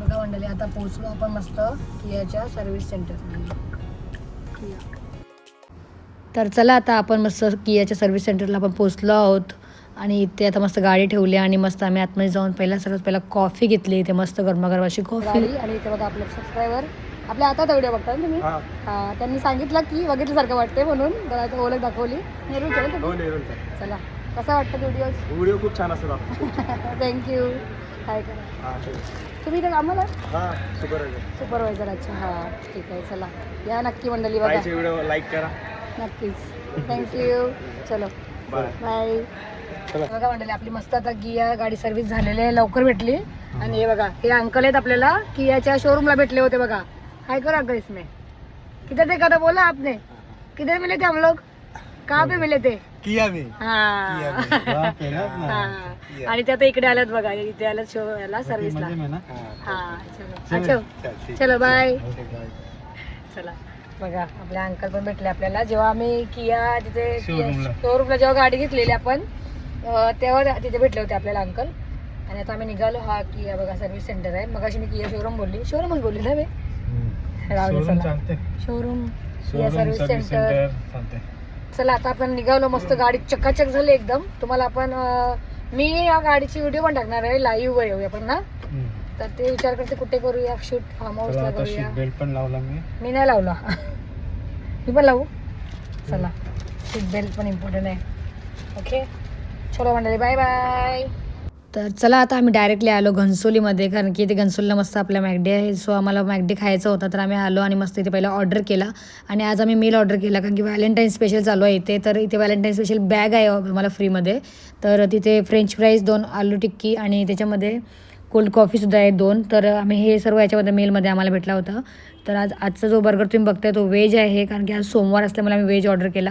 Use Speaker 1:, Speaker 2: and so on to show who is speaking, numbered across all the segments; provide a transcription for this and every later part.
Speaker 1: बघा मंडळी, आता पोहोचलो आपण मस्त कियाच्या सर्व्हिस सेंटर. तर चला आता आपण मस्त कियाच्या सर्व्हिस सेंटरला आपण पोहोचलो आहोत आणि इथे आता मस्त गाडी ठेवली आणि मस्त आम्ही आतमध्ये जाऊन सर्वात पहिला कॉफी घेतली. इथे मस्त गरमागरम अशी कॉफी. आणि इथे बघा आपले सबस्क्रायबर आपल्या आता व्हिडिओ बघता ना तुम्ही. हा, त्यांनी सांगितलं की बघितल्यासारखं वाटते म्हणून आता ओळख दाखवली. चला, कसा वाटतं व्हिडिओ?
Speaker 2: खूप छान असतात.
Speaker 1: थँक्यू. काय करा तुम्ही इथे कामाला? सुपरवायझर. अच्छा, हां ठीक आहे. चला या नक्की मंडळी, बघा
Speaker 2: व्हिडिओ लाईक करा
Speaker 1: नक्कीच. थँक्यू. चलो बाय. बघा मंडळी, आपली मस्त आता किया गाडी सर्व्हिस झालेली आहे, लवकर भेटली. आणि हे बघा, हे अंकल आहेत आपल्याला कियाच्या शोरूमला भेटले होते बघा. हाय करो अंकल इसमें. किधर थे का बोला आपने? किधर मिले थे हम लोग? कहाँ पे मिले थे?
Speaker 2: किया में.
Speaker 1: हाँ. आणि ते आता इकडे आल्यात बघा, इथे आल्यात शो याला सर्व्हिसला. हा चलो. अच्छा चलो बाय. चला बघा, आपले अंकल पण भेटले आपल्याला. जेव्हा आम्ही किया तिथे शोरूमला जेव्हा गाडी घेतलेली आपण तेव्हा तिथे भेटले होते आपल्याला अंकल. आणि आता आम्ही निघालो. हा किया बघा सर्व्हिस सेंटर आहे. मग अशी मी किया शोरूमच बोलली ना मी. शोरूम किया सर्व्हिस सेंटर. चला आता आपण निघालो, मस्त गाडी चकाचक झाली एकदम. तुम्हाला आपण मी या गाडीची व्हिडिओ पण टाकणार आहे, लाईव्ह येऊया आपण ना. तर ते विचार करते कुठे करूया शूट. फार्म हाऊसला करूया.
Speaker 2: बेल्ट पण लावला मी
Speaker 1: नाही लावला. मी पण लावू. चला, सीट बेल्ट पण इम्पॉर्टंट आहे. ओके चलो मंडळी, बाय बाय. तर चला आता आम्ही डायरेक्टली आलो घनसोलीमध्ये, कारण की इथे घनसोलीला मस्त आपल्या मॅकडी आहे. सो आम्हाला मॅकडी खायचं होता, तर आम्ही आलो आणि मस्त इथे पहिला ऑर्डर केला. आणि आज आम्ही मील ऑर्डर केला, कारण की व्हॅलेंटाईन स्पेशल चालू आहे इथे. तर इथे व्हॅलेंटाईन स्पेशल बॅग आहे आम्हाला फ्रीमध्ये. तर तिथे फ्रेंच फ्राईज 2, आलू टिक्की आणि त्याच्यामध्ये कोल्ड कॉफीसुद्धा आहे 2. तर आम्ही हे सर्व याच्यामध्ये मेलमध्ये आम्हाला भेटला होता. तर आजचा जो बर्गर तुम्ही बघताय तो व्हेज आहे, कारण की आज सोमवार असल्यामुळे आम्ही व्हेज ऑर्डर केला.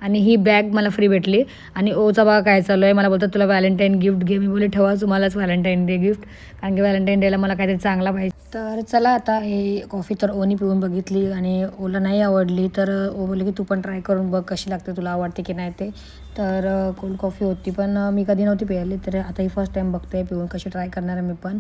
Speaker 1: आणि ही बॅग मला फ्री भेटली. आणि ओचा बघा काय चालू आहे, मला बोलतात तुला व्हॅलेंटाईन गिफ्ट घे. मी बोलले ठेवा तुम्हालाच व्हॅलेंटाईन डे गिफ्ट, कारण की व्हॅलेंटाईन डेला मला काहीतरी चांगला पाहिजे. तर चला आता हे कॉफी तर ओनी पिऊन बघितली आणि ओला नाही आवडली. तर ओ बोलले की तू पण ट्राय करून बघ कशी लागते, तुला आवडते की नाही ते. तर कोल्ड कॉफी होती, पण मी कधी नव्हती प्यायली. तर आता ही फर्स्ट टाईम बघते पिऊन, कशी ट्राय करणार आहे मी पण.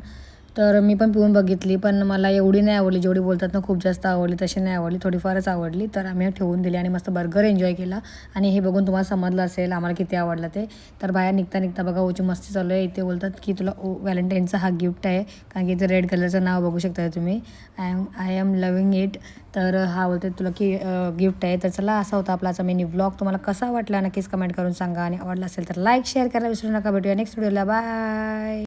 Speaker 1: तर मी पण पिऊन बघितली, पण मला एवढी नाही आवडली. जेवढी बोलतात ना खूप जास्त आवडली तशी नाही आवडली, थोडीफारच आवडली. तर आम्ही ठेवून दिली आणि मस्त बर्गर एन्जॉय केला. आणि हे बघून तुम्हाला समजलं असेल आम्हाला किती आवडलं ते. तर बाहेर निघता बघा ओची मस्ती चालू आहे. इथे बोलतात की तुला व्हॅलेंटाईनचा हा गिफ्ट आहे, कारण की इथे रेड कलरचं नाव बघू शकता तुम्ही, आय एम लव्हिंग इट. तर हा बोलते तुला की गिफ्ट आहे. तर चला, असा होता आपला मिनी व्लॉग. तुम्हाला कसा वाटला नक्कीच कमेंट करून सांगा. आणि आवडला असेल तर लाईक शेअर करायला विसरू नका. भेटूया नेक्स्ट व्हिडिओला. बाय.